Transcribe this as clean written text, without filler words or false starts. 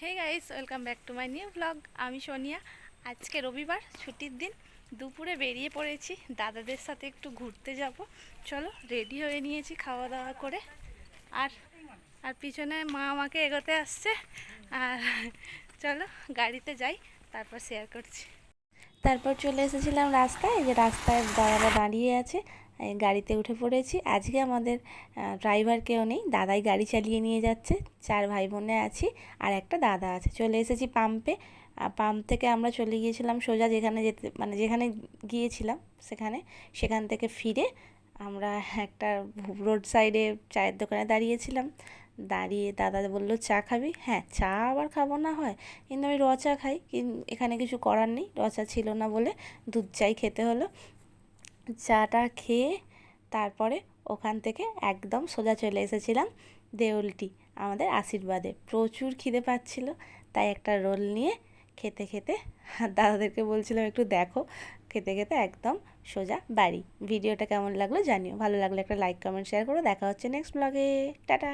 Hey guys, welcome back to my new blog. আমি সোনিয়া। আজকে রবিবার, ছুটির দিন। দুপুরে বেরিয়ে পড়েছি দাদাদের সাথে একটু ঘুরতে যাব। চলো, রেডি হয়ে নিয়েছি খাওয়া দাওয়া করে। আর আর পিছনে মা আমাকে এগোতে আসছে। আর চলো গাড়িতে যাই, তারপর শেয়ার করছি। তারপর চলে এসেছিলাম রাস্তায়। এই যে রাস্তায় দাদারা দাঁড়িয়ে আছে, এই গাড়িতে উঠে পড়েছি। আজকে আমাদের ড্রাইভার কেউ নেই, দাদাই গাড়ি চালিয়ে নিয়ে যাচ্ছে। 4 ভাই বোনে আছি, আর একটা দাদা আছে। চলে এসেছি পাম্পে। পাম্প থেকে আমরা চলে গিয়েছিলাম সোজা যেখানে যেতে, মানে যেখানে গিয়েছিলাম সেখান থেকে ফিরে আমরা একটা রোড সাইডে চায়ের দোকানে দাঁড়িয়েছিলাম। দাঁড়িয়ে দাদা বলল, চা খাবি? হ্যাঁ, চা আবার খাবো না হয়, কিন্তু আমি র চা খাই। এখানে কিছু করার নেই, র চা ছিল না বলে দুধ চাই খেতে হলো। চাটা খেয়ে তারপরে ওখান থেকে একদম সোজা চলে এসেছিলাম দেউলটি আমাদের আশীর্বাদে। প্রচুর খিদে পাচ্ছিল, তাই একটা রোল নিয়ে খেতে খেতে দাদাদেরকে বলছিলাম একটু দেখো। খেতে খেতে একদম সোজা বাড়ি। ভিডিওটা কেমন লাগলো জানিও, ভালো লাগলে একটা লাইক কমেন্ট শেয়ার করো। দেখা হচ্ছে নেক্সট ব্লগে। টাটা।